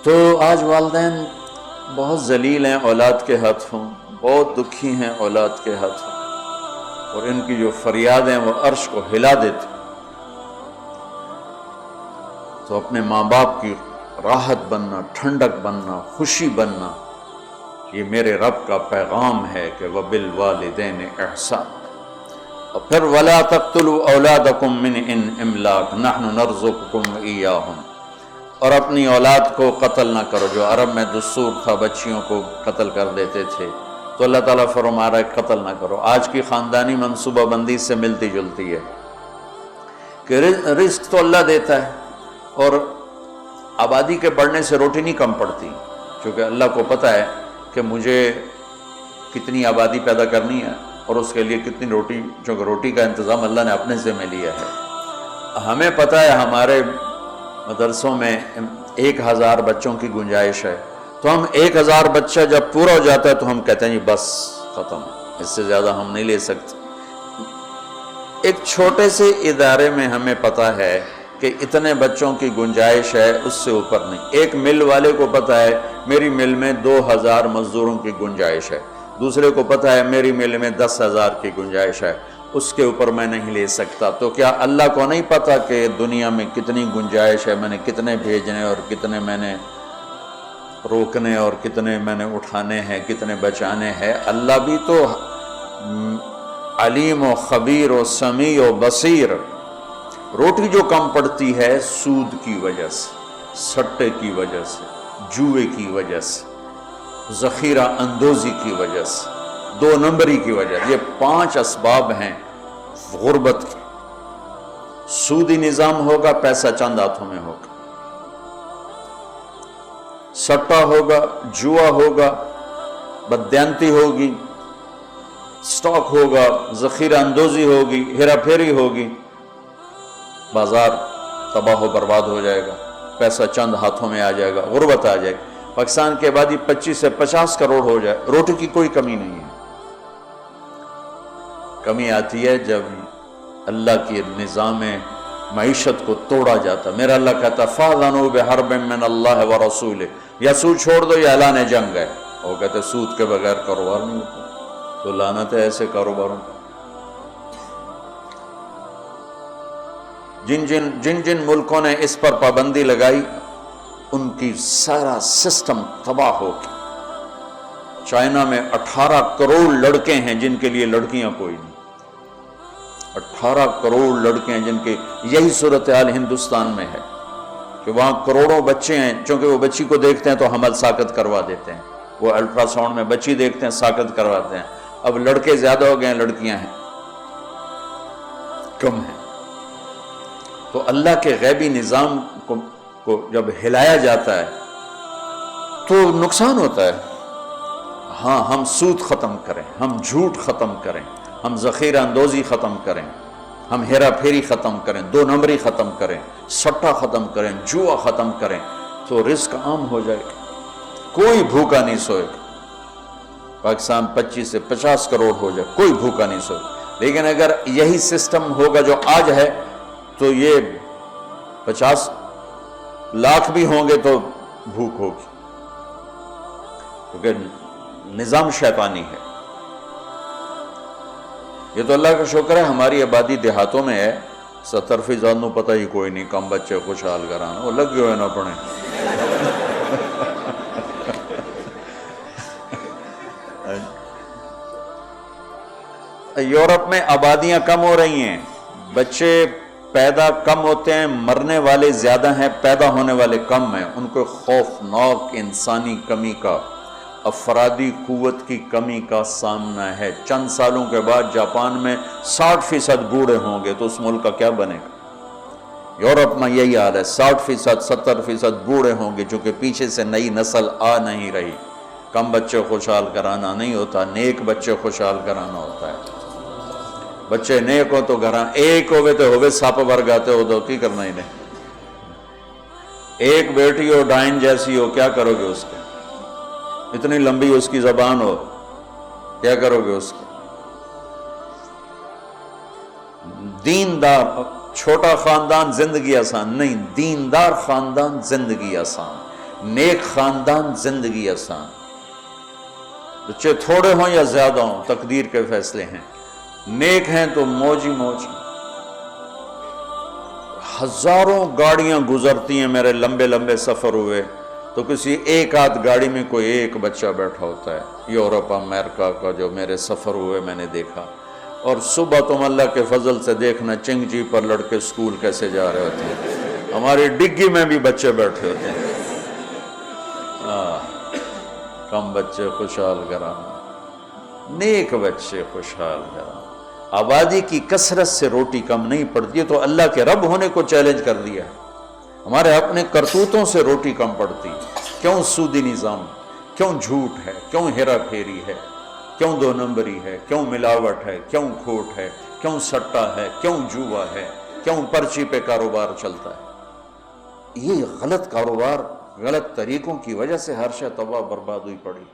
تو آج والدین بہت ذلیل ہیں اولاد کے ہاتھوں، بہت دکھی ہیں اولاد کے ہاتھوں، اور ان کی جو فریادیں وہ عرش کو ہلا دیتی۔ تو اپنے ماں باپ کی راحت بننا، ٹھنڈک بننا، خوشی بننا، یہ میرے رب کا پیغام ہے کہ وَبِالْوَالِدَيْنِ إِحْسَانًا۔ اور پھر وَلَا تَقْتُلُوا أَوْلَادَكُم مِّنْ إِمْلَاقٍ نَحْنُ نَرْزُقُكُمْ وَإِيَّاهُمْ۔ اور اپنی اولاد کو قتل نہ کرو۔ جو عرب میں دستور تھا بچیوں کو قتل کر دیتے تھے، تو اللہ تعالیٰ فرما رہا ہے قتل نہ کرو۔ آج کی خاندانی منصوبہ بندی سے ملتی جلتی ہے کہ رزق تو اللہ دیتا ہے، اور آبادی کے بڑھنے سے روٹی نہیں کم پڑتی، کیونکہ اللہ کو پتہ ہے کہ مجھے کتنی آبادی پیدا کرنی ہے اور اس کے لیے کتنی روٹی، چونکہ روٹی کا انتظام اللہ نے اپنے ذمہ لیا ہے۔ ہمیں پتہ ہے ہمارے مدرسوں میں 1000 بچوں کی گنجائش ہے، تو ہم 1000 بچہ جب پورا ہو جاتا ہے تو ہم کہتے ہیں جی بس ختم، اس سے زیادہ ہم نہیں لے سکتے۔ ایک چھوٹے سے ادارے میں ہمیں پتہ ہے کہ اتنے بچوں کی گنجائش ہے، اس سے اوپر نہیں۔ ایک مل والے کو پتہ ہے میری مل میں 2000 مزدوروں کی گنجائش ہے، دوسرے کو پتہ ہے میری مل میں 10,000 کی گنجائش ہے، اس کے اوپر میں نہیں لے سکتا۔ تو کیا اللہ کو نہیں پتہ کہ دنیا میں کتنی گنجائش ہے، میں نے کتنے بھیجنے اور کتنے میں نے روکنے اور کتنے میں نے اٹھانے ہیں، کتنے بچانے ہیں؟ اللہ بھی تو علیم و خبیر و سمیع و بصیر۔ روٹی جو کم پڑتی ہے سود کی وجہ سے، سٹے کی وجہ سے، جوئے کی وجہ سے، ذخیرہ اندوزی کی وجہ سے، 2 نمبری کی وجہ سے، یہ 5 اسباب ہیں غربت کے۔ سودی نظام ہوگا، پیسہ چند ہاتھوں میں ہوگا، سٹا ہوگا، جوا ہوگا، بددیانتی ہوگی، سٹاک ہوگا، ذخیرہ اندوزی ہوگی، ہیرا پھیری ہوگی، بازار تباہ و برباد ہو جائے گا، پیسہ چند ہاتھوں میں آ جائے گا، غربت آ جائے گی۔ پاکستان کی آبادی 25 سے 50 کروڑ ہو جائے، روٹی کی کوئی کمی نہیں ہے۔ کمی آتی ہے جب اللہ کی نظام معیشت کو توڑا جاتا۔ میرا اللہ کہتا فَأْذَنُوا بِحَرْبٍ مِّنَ اللَّهِ وَرَسُولِهِ، یا سود چھوڑ دو یا اعلان جنگ ہے۔ وہ کہتے سود کے بغیر کاروبار نہیں ہوتا، تو لعنت ہے ایسے کاروباروں پر۔ جن جن ملکوں نے اس پر پابندی لگائی ان کی سارا سسٹم تباہ ہو گیا۔ چائنا میں 18 کروڑ لڑکے ہیں جن کے لیے لڑکیاں کوئی نہیں، 18 کروڑ لڑکے ہیں جن کے، یہی صورتحال ہندوستان میں ہے کہ وہاں کروڑوں بچے ہیں، چونکہ وہ بچی کو دیکھتے ہیں تو حمل ساقط کروا دیتے ہیں، وہ الٹرا ساؤنڈ میں بچی دیکھتے ہیں ساقط کرواتے ہیں۔ اب لڑکے زیادہ ہو گئے ہیں، لڑکیاں ہیں کم ہیں۔ تو اللہ کے غیبی نظام کو جب ہلایا جاتا ہے تو نقصان ہوتا ہے۔ ہاں، ہم سود ختم کریں، ہم جھوٹ ختم کریں، ہم ذخیرہ اندوزی ختم کریں، ہم ہیرا پھیری ختم کریں، 2 نمبری ختم کریں، سٹا ختم کریں، جوا ختم کریں، تو رزق عام ہو جائے گا، کوئی بھوکا نہیں سوئے گا۔ پاکستان 25 سے 50 کروڑ ہو جائے، کوئی بھوکا نہیں سوئے گا۔ لیکن اگر یہی سسٹم ہوگا جو آج ہے تو یہ 50 لاکھ بھی ہوں گے تو بھوک ہوگی، کیونکہ نظام شیطانی ہے۔ یہ تو اللہ کا شکر ہے ہماری آبادی دیہاتوں میں ہے، 70% نو پتہ ہی کوئی نہیں، کم بچے خوشحال کرانا، وہ لگ گئے نہ پڑھیں۔ یورپ میں آبادیاں کم ہو رہی ہیں، بچے پیدا کم ہوتے ہیں، مرنے والے زیادہ ہیں، پیدا ہونے والے کم ہیں۔ ان کو خوفناک انسانی کمی کا، افرادی قوت کی کمی کا سامنا ہے۔ چند سالوں کے بعد جاپان میں 60% بوڑھے ہوں گے، تو اس ملک کا کیا بنے گا؟ یورپ میں یہی حال ہے، 60%، 70% بوڑھے ہوں گے، چونکہ پیچھے سے نئی نسل آ نہیں رہی۔ کم بچے خوشحال کرانا نہیں ہوتا، نیک بچے خوشحال کرانا ہوتا ہے۔ بچے نیک ہو تو گھراں ایک ہوئے تو ہوئے سپ ورگاتے ہو تو کی کرنا انہیں۔ ایک بیٹی ہو ڈائن جیسی ہو، کیا کرو گے اس کے؟ اتنی لمبی اس کی زبان ہو، کیا کرو گے اس کے؟ دیندار چھوٹا خاندان زندگی آسان نہیں، دیندار خاندان زندگی آسان۔ نیک خاندان زندگی آسان، بچے تھوڑے ہوں یا زیادہ ہوں تقدیر کے فیصلے ہیں، نیک ہیں تو موج ہی موج۔ ہزاروں گاڑیاں گزرتی ہیں، میرے لمبے لمبے سفر ہوئے تو کسی ایک آدھ گاڑی میں کوئی ایک بچہ بیٹھا ہوتا ہے، یورپ امریکہ کا جو میرے سفر ہوئے میں نے دیکھا۔ اور صبح تم اللہ کے فضل سے دیکھنا چنگ جی پر لڑکے سکول کیسے جا رہے ہوتے ہیں، ہماری ڈگی میں بھی بچے بیٹھے ہوتے ہیں۔ کم بچے خوشحال گھرانا، نیک بچے خوشحال گھرانا۔ آبادی کی کثرت سے روٹی کم نہیں پڑتی ہے، تو اللہ کے رب ہونے کو چیلنج کر دیا۔ ہمارے اپنے کرتوتوں سے روٹی کم پڑتی، کیوں سودی نظام، کیوں جھوٹ ہے، کیوں ہیرا پھیری ہے، کیوں دو نمبری ہے، کیوں ملاوٹ ہے، کیوں کھوٹ ہے، کیوں سٹا ہے، کیوں جوا ہے، کیوں پرچی پہ کاروبار چلتا ہے۔ یہ غلط کاروبار، غلط طریقوں کی وجہ سے ہر شے تباہ برباد ہوئی پڑی۔